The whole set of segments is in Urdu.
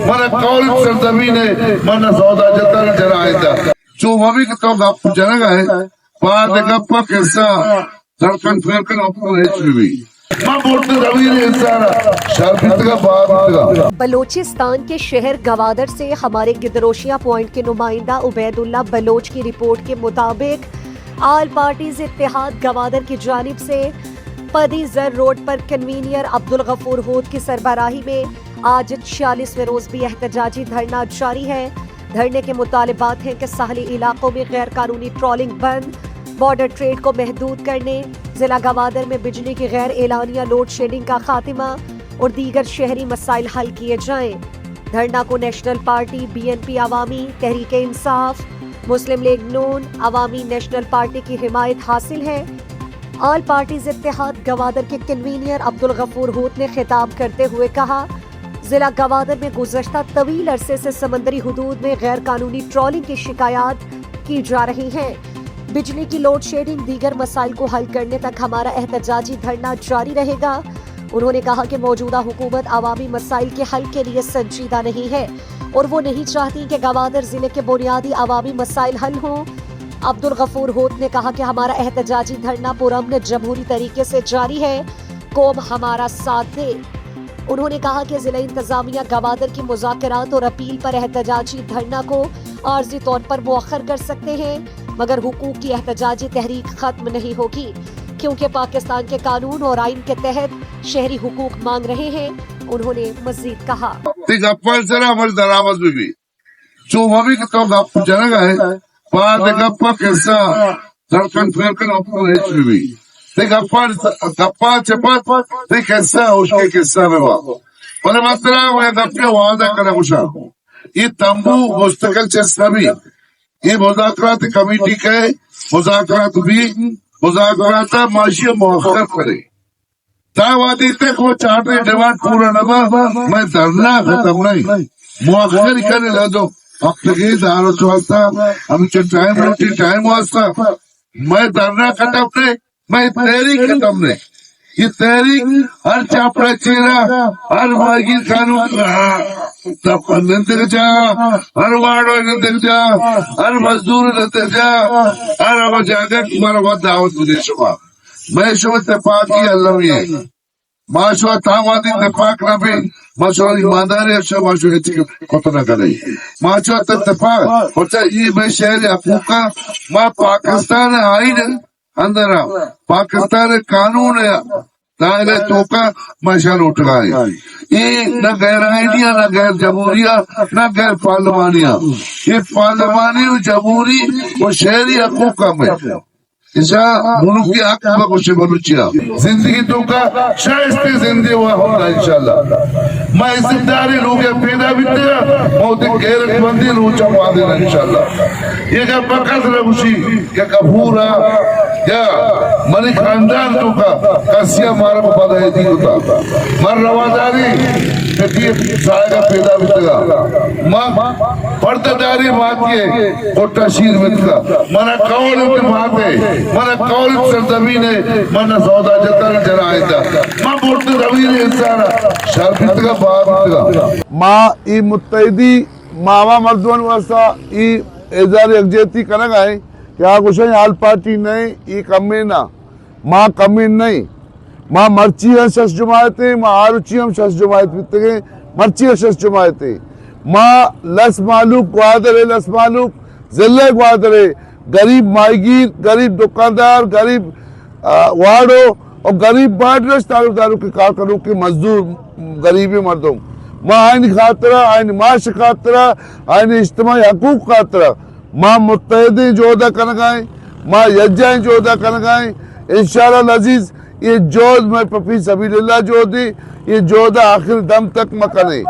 من قول سرزمین من سودا جتر جرائدہ چوبی تو گپ جنگ ہے بعد گپ قصہ سڑکن پھرکن اپنے ایچوی بلوچستان کے شہر گوادر سے ہمارے گدروشیا پوائنٹ کے نمائندہ عبید اللہ بلوچ کی رپورٹ کے مطابق آل پارٹیز اتحاد گوادر کی جانب سے پدی زر روڈ پر کنوینئر عبدالغفور ہود کی سربراہی میں آج 46ویں روز بھی احتجاجی دھرنا جاری ہے۔ دھرنے کے مطالبات ہیں کہ ساحلی علاقوں میں غیر قانونی ٹرالنگ بند، بارڈر ٹریڈ کو محدود کرنے، ضلع گوادر میں بجلی کی غیر اعلانیہ لوڈ شیڈنگ کا خاتمہ اور دیگر شہری مسائل حل کیے جائیں۔ دھرنا کو نیشنل پارٹی، BNP عوامی، تحریک انصاف، مسلم لیگ نون، عوامی نیشنل پارٹی کی حمایت حاصل ہے۔ آل پارٹیز اتحاد گوادر کے کنوینئر عبدالغفور ہود نے خطاب کرتے ہوئے کہا، ضلع گوادر میں گزشتہ طویل عرصے سے سمندری حدود میں غیر قانونی ٹرالنگ کی شکایات کی جا رہی ہیں۔ بجلی کی لوڈ شیڈنگ دیگر مسائل کو حل کرنے تک ہمارا احتجاجی دھرنا جاری رہے گا۔ انہوں نے کہا کہ موجودہ حکومت عوامی مسائل کے حل کے لیے سنجیدہ نہیں ہے اور وہ نہیں چاہتی کہ گوادر ضلع کے بنیادی عوامی مسائل حل ہوں۔ عبدالغفور ہود نے کہا کہ ہمارا احتجاجی دھرنا پرامن جمہوری طریقے سے جاری ہے، قوم ہمارا ساتھ دے۔ انہوں نے کہا کہ ضلع انتظامیہ گوادر کی مذاکرات اور اپیل پر احتجاجی دھرنا کو عارضی طور پر مؤخر کر سکتے ہیں، مگر حقوق کی احتجاجی تحریک ختم نہیں ہوگی، کیونکہ پاکستان کے قانون اور آئین کے تحت شہری حقوق مانگ رہے ہیں۔ انہوں نے مزید کہا، یہ تمبو مستقل چسبی یہ مذاکرات کمیٹی کے مذاکرات بھی مذاکرات معاشی مؤخر کرے تاوادی تک وہ چاہتے ڈیمانڈ پورا نہ میں دھرنا ختم نہیں مؤخر کرنے لگو وقت کی دارت واسطہ ہم ٹائم واسطہ میں دھرنا ختم نہیں میں تحریک ختم نہیں یہ تحریک ہر چاپڑا چیرا ہر ماغی قانون نندر جا ہر واڑو نندر جا ہر مزدور نندر جا ہر اب جاگر تمہارا وقت دعوت مجھے شما میں شما اتفاق کی اللہ میں ماشوا تاوادی اتفاق نہ بھی ماشوا ایمانداری افشا ماشوا کتو نہ کرے ماشوا اتفاق ہوتا یہ میں شہر حقوقہ ماں پاکستان آئین اندر پاکستان قانون ہے دائرے تو کا مشال اٹھ رہا ہے یہ نہ غیر آئینیہ نہ غیر جمہوریہ نہ غیر پارلیمانیہ یہ پارلیمانی و جمہوری و شہری حقوق کا میں اسا ملک کی حق بخوش بلوچیا زندگی تو کا شائستی زندگی ہوا ہوگا انشاءاللہ میں عزتداری لوگ پیدا بھی تیرا موت غیرت مندی روچا پادینا انشاءاللہ یہ کہ بقت رہوشی کہ کفورا یا منی خاندان تو کا کسیا مارا مبادہ دی ہوتا مر رواداری کہ سائے پیدا بھی تیرا ماں پردداری بات یہ کوٹا شیر میں تیرا منا قول اتفاق ہے من قول سرزمین من سودا جتر جرائدہ من بورت رویر انسانا شرفت کا بات ما ای متحدی ماوا مردون واسطہ ای اظہار یکجہتی کرنا ہے کہ آگوشہ آل پارٹی نہیں ای کمینہ ما کمین نہیں ما مرچی ہیں شش جماعتیں ما آروچی ہم شش جماعت بیتے گئے مرچی ہیں شش جماعتیں ما لس معلوق گوادر ہے لس معلوق ضلع گوادر ہے غریب ماہیگیر غریب دکاندار غریب وارڈو اور غریب بارڈرس تعلقداروں کے کارکنوں کے مزدور غریبی مردوں ماں آئین خاطرہ آئین معاش خاطرہ آئین اجتماعی حقوق خاطرہ ماں متحدیں جوہدہ کنگائیں ماں یجائیں جوہدہ کنگائیں انشاءاللہ العزیز یہ جوہد میں پفی سبیل اللہ جوہدی یہ جوہدہ آخر دم تک مکنے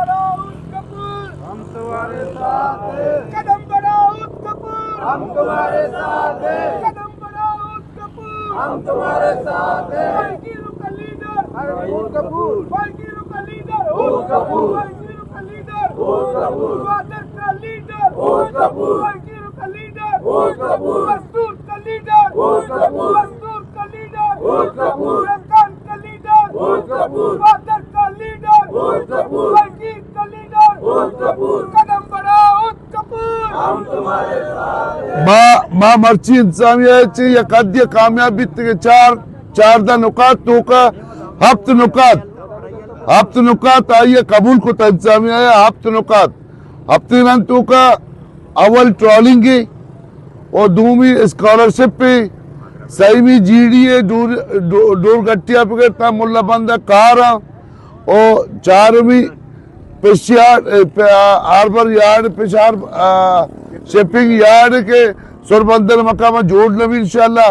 ہم تمہارے ساتھ ہیں قدم بڑھاؤ کپور ہم تمہارے ساتھ ہیں قدم بڑھاؤ کپور ہم تمہارے ساتھ ہیں بلگیرو کا لیڈر ہرپور کپور بلگیرو کا لیڈر ہور کپور بلگیرو کا لیڈر ہور کپور گوادر کا لیڈر ہور کپور بلگیرو کا لیڈر ہور کپور مزدور کا لیڈر ہور کپور مزدور کا لیڈر ہور کپور رنگان کا لیڈر ہور کپور گوادر کا لیڈر ہور کپور بلگیر کا لیڈر ہور ما مرچی انتظامیہ چی یا قدیہ کامیابی تک چاردہ نکات تو کا ہفت نکات آئیے قبول کو تا انتظامیہ ہے ہفت نکات ہفتے نان تو کا اول ٹرالنگ ہے اور دومی اسکالرشپ پہ سیمی جی ڈی ہے دور گٹیا پکڑتا ملا بندہ کارا اور چارمی آربر یارڈ پشار شپنگ یارڈ کے سوربندر مقامہ جوڑ لبی انشاءاللہ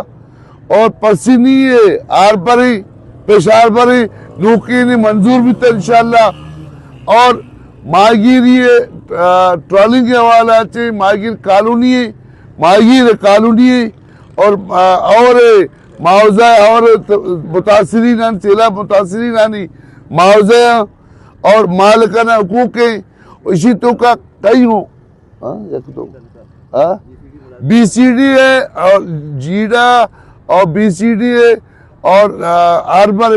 اور پسینی آربری پشاربری نوکینی منظور بھی تا انشاءاللہ اور ماہگیری ٹرالنگ کے حوالہ سے ماہگیر کالونی اور معاوضہ اور متاثرین سیلاب متاثرین معاوضہ اور مالکانہ حقوق کے اسی تو کا کئی ہوں بی سی ڈی ہے اور جیڈا اور بی سی ڈی ہے اور آربر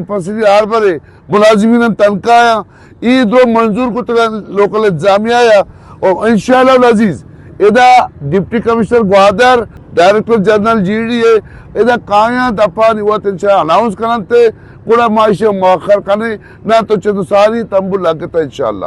آربر ملازمین تنخواہ یہ دو منظور کو لوکل انتظامیہ ہے اور انشاءاللہ العزیز ادا deputy commissioner Gwadar director general G D ہے ادا کائیں دفعہ نیوات انشاءاللہ اناؤنس کرنتے پورا معاشی مؤخر کرنے نہ تو چندو ساری تنبول لگتا انشاءاللہ